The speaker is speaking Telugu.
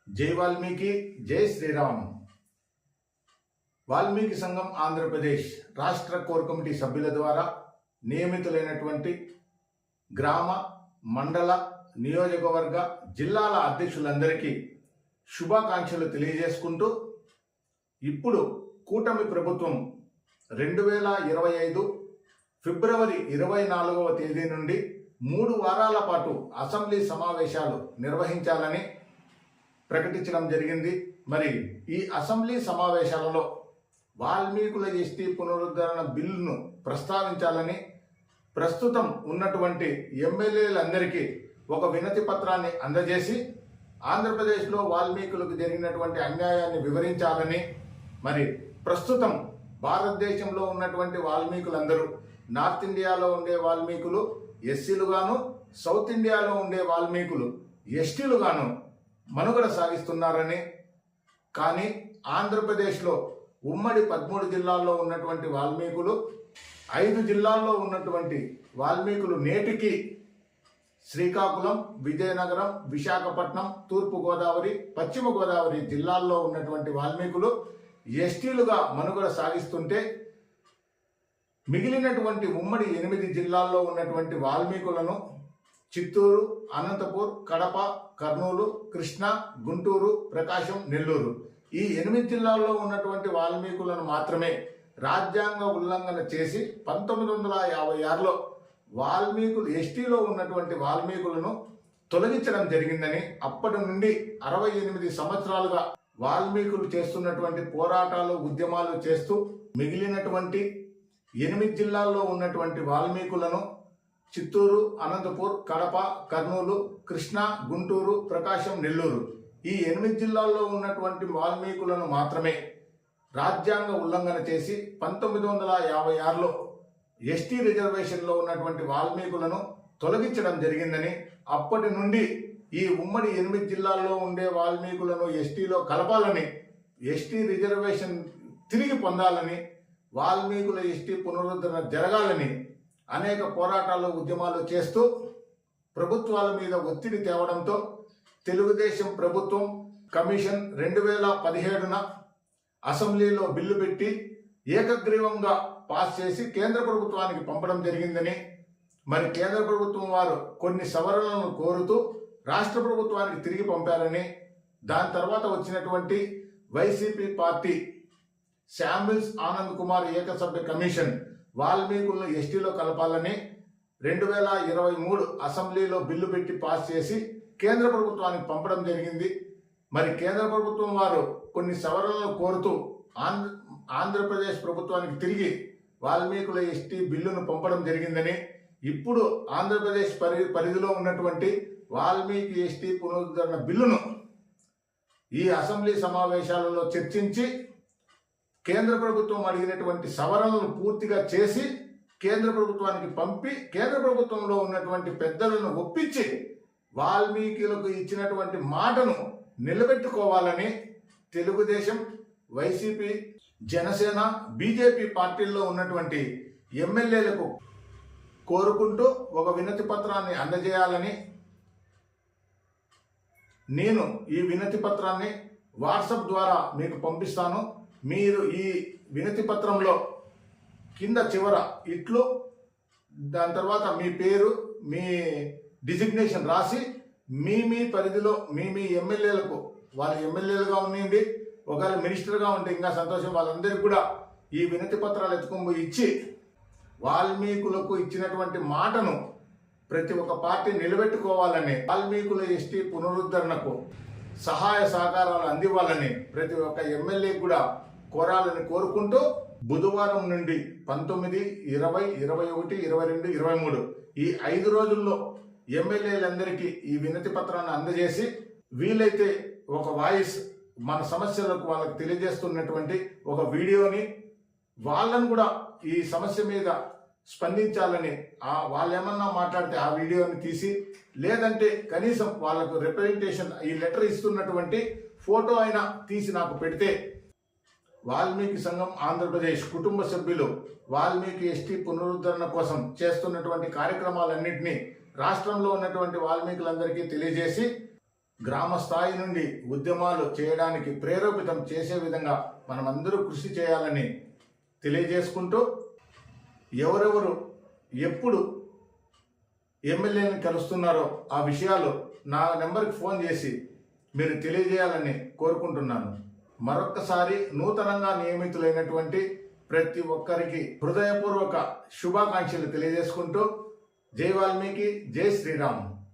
జై వాల్మీకి, జై శ్రీరామ్. వాల్మీకి సంఘం ఆంధ్రప్రదేశ్ రాష్ట్ర కోర్ కమిటీ సభ్యుల ద్వారా నియమితులైనటువంటి గ్రామ, మండల, నియోజకవర్గ, జిల్లాల అధ్యక్షులందరికీ శుభాకాంక్షలు తెలియజేసుకుంటూ, ఇప్పుడు కూటమి ప్రభుత్వం 2025 ఫిబ్రవరి 24వ తేదీ నుండి 3 వారాల పాటు అసెంబ్లీ సమావేశాలు నిర్వహించాలని ప్రకటించడం జరిగింది. మరి ఈ అసెంబ్లీ సమావేశాలలో వాల్మీకుల ఎస్టీ పునరుద్ధరణ బిల్లును ప్రస్తావించాలని ప్రస్తుతం ఉన్నటువంటి ఎమ్మెల్యేలందరికీ ఒక వినతి పత్రాన్ని అందజేసి ఆంధ్రప్రదేశ్లో వాల్మీకులకు జరిగినటువంటి అన్యాయాన్ని వివరించాలని, మరి ప్రస్తుతం భారతదేశంలో ఉన్నటువంటి వాల్మీకులందరూ నార్త్ ఇండియాలో ఉండే వాల్మీకులు ఎస్సీలుగాను, సౌత్ ఇండియాలో ఉండే వాల్మీకులు ఎస్టీలుగాను మనుగడ సాగిస్తున్నారని, కానీ ఆంధ్రప్రదేశ్లో ఉమ్మడి 13 జిల్లాల్లో ఉన్నటువంటి వాల్మీకులు 5 జిల్లాల్లో ఉన్నటువంటి వాల్మీకులు నేటికి శ్రీకాకుళం, విజయనగరం, విశాఖపట్నం, తూర్పు గోదావరి, పశ్చిమ గోదావరి జిల్లాల్లో ఉన్నటువంటి వాల్మీకులు ఎస్టీలుగా మనుగడ సాగిస్తుంటే, మిగిలినటువంటి ఉమ్మడి 8 జిల్లాల్లో ఉన్నటువంటి వాల్మీకులను చిత్తూరు, అనంతపూర్, కడప, కర్నూలు, కృష్ణా, గుంటూరు, ప్రకాశం, నెల్లూరు ఈ 8 జిల్లాల్లో ఉన్నటువంటి వాల్మీకులను మాత్రమే రాజ్యాంగ ఉల్లంఘన చేసి 1956లో వాల్మీకులు ఎస్టీలో ఉన్నటువంటి వాల్మీకులను తొలగించడం జరిగిందని, అప్పటి నుండి 68 సంవత్సరాలుగా వాల్మీకులు చేస్తున్నటువంటి పోరాటాలు, ఉద్యమాలు చేస్తూ మిగిలినటువంటి 8 జిల్లాల్లో ఉన్నటువంటి వాల్మీకులను చిత్తూరు, అనంతపూర్, కడప, కర్నూలు, కృష్ణా, గుంటూరు, ప్రకాశం, నెల్లూరు ఈ 8 జిల్లాల్లో ఉన్నటువంటి వాల్మీకులను మాత్రమే రాజ్యాంగ ఉల్లంఘన చేసి 1956లో ఎస్టీ రిజర్వేషన్లో ఉన్నటువంటి వాల్మీకులను తొలగించడం జరిగిందని, అప్పటి నుండి ఈ ఉమ్మడి 8 జిల్లాల్లో ఉండే వాల్మీకులను ఎస్టీలో కలపాలని, ఎస్టీ రిజర్వేషన్ తిరిగి పొందాలని, వాల్మీకుల ఎస్టీ పునరుద్ధరణ జరగాలని అనేక పోరాటాలు, ఉద్యమాలు చేస్తూ ప్రభుత్వాల మీద ఒత్తిడి తేవడంతో తెలుగుదేశం ప్రభుత్వం కమిషన్ 2017న అసెంబ్లీలో బిల్లు పెట్టి ఏకగ్రీవంగా పాస్ చేసి కేంద్ర ప్రభుత్వానికి పంపడం జరిగిందని, మరి కేంద్ర ప్రభుత్వం వారు కొన్ని సవరణలను కోరుతూ రాష్ట్ర ప్రభుత్వానికి తిరిగి పంపారని, దాని తర్వాత వచ్చినటువంటి వైసీపీ పార్టీ శామ్యూల్స్ ఆనంద్ కుమార్ ఏకసభ్య కమిషన్ వాల్మీకులను ఎస్టీలో కలపాలని 2023 అసెంబ్లీలో బిల్లు పెట్టి పాస్ చేసి కేంద్ర ప్రభుత్వానికి పంపడం జరిగింది. మరి కేంద్ర ప్రభుత్వం వారు కొన్ని సవరణలు కోరుతూ ఆంధ్రప్రదేశ్ ప్రభుత్వానికి తిరిగి వాల్మీకుల ఎస్టీ బిల్లును పంపడం జరిగిందని, ఇప్పుడు ఆంధ్రప్రదేశ్ పరిధిలో ఉన్నటువంటి వాల్మీకి ఎస్టీ పునరుద్ధరణ బిల్లును ఈ అసెంబ్లీ సమావేశాలలో చర్చించి కేంద్ర ప్రభుత్వం అడిగినటువంటి సవరణలను పూర్తిగా చేసి కేంద్ర ప్రభుత్వానికి పంపి కేంద్ర ప్రభుత్వంలో ఉన్నటువంటి పెద్దలను ఒప్పించి వాల్మీకులకు ఇచ్చినటువంటి మాటను నిలబెట్టుకోవాలని తెలుగుదేశం, వైసీపీ, జనసేన, బీజేపీ పార్టీల్లో ఉన్నటువంటి ఎమ్మెల్యేలకు కోరుకుంటూ ఒక వినతి పత్రాన్ని అందజేయాలని, నేను ఈ వినతి పత్రాన్ని వాట్సాప్ ద్వారా మీకు పంపిస్తాను. మీరు ఈ వినతి పత్రంలో కింద చివర ఇట్లు, దాని తర్వాత మీ పేరు, మీ డిజిగ్నేషన్ రాసి మీ పరిధిలో మీ ఎమ్మెల్యేలకు, వాళ్ళ ఎమ్మెల్యేలుగా ఉండండి, ఒకవేళ మినిస్టర్గా ఉంటే ఇంకా సంతోషం, వాళ్ళందరికీ కూడా ఈ వినతి పత్రాలు ఎత్తుకొని ఇచ్చి వాల్మీకులకు ఇచ్చినటువంటి మాటను ప్రతి ఒక్క పార్టీ నిలబెట్టుకోవాలని, వాల్మీకుల ఎస్టీ పునరుద్ధరణకు సహాయ సహకారాలు అందివ్వాలని ప్రతి ఒక్క ఎమ్మెల్యే కూడా కోరాలని కోరుకుంటూ, బుధవారం నుండి 19, 20, 21, 22, 23 ఈ 5 రోజుల్లో ఎమ్మెల్యేలందరికీ ఈ వినతి పత్రాన్ని అందజేసి, వీలైతే ఒక వాయిస్ మన సమస్యలకు వాళ్ళకి తెలియజేస్తున్నటువంటి ఒక వీడియోని, వాళ్ళను కూడా ఈ సమస్య మీద స్పందించాలని, వాళ్ళు ఏమన్నా మాట్లాడితే ఆ వీడియోని తీసి, లేదంటే కనీసం వాళ్ళకు రిప్రజెంటేషన్ ఈ లెటర్ ఇస్తున్నటువంటి ఫోటో అయినా తీసి నాకు పెడితే, వాల్మీకి సంఘం ఆంధ్రప్రదేశ్ కుటుంబ సభ్యులు వాల్మీకి ఎస్టీ పునరుద్ధరణ కోసం చేస్తున్నటువంటి కార్యక్రమాలన్నింటినీ రాష్ట్రంలో ఉన్నటువంటి వాల్మీకులందరికీ తెలియజేసి గ్రామ స్థాయి నుండి ఉద్యమాలు చేయడానికి ప్రేరేపితం చేసే విధంగా మనమందరూ కృషి చేయాలని తెలియజేసుకుంటూ, ఎవరెవరు ఎప్పుడు ఎమ్మెల్యేని కలుస్తున్నారో ఆ విషయాలు నా నెంబర్కి ఫోన్ చేసి మీరు తెలియజేయాలని కోరుకుంటున్నాను. మరొక్కసారి నూతనంగా నియమితులైనటువంటి ప్రతి ఒక్కరికి హృదయపూర్వక శుభాకాంక్షలు తెలియజేసుకుంటూ, జై వాల్మీకి, జై శ్రీరామ్.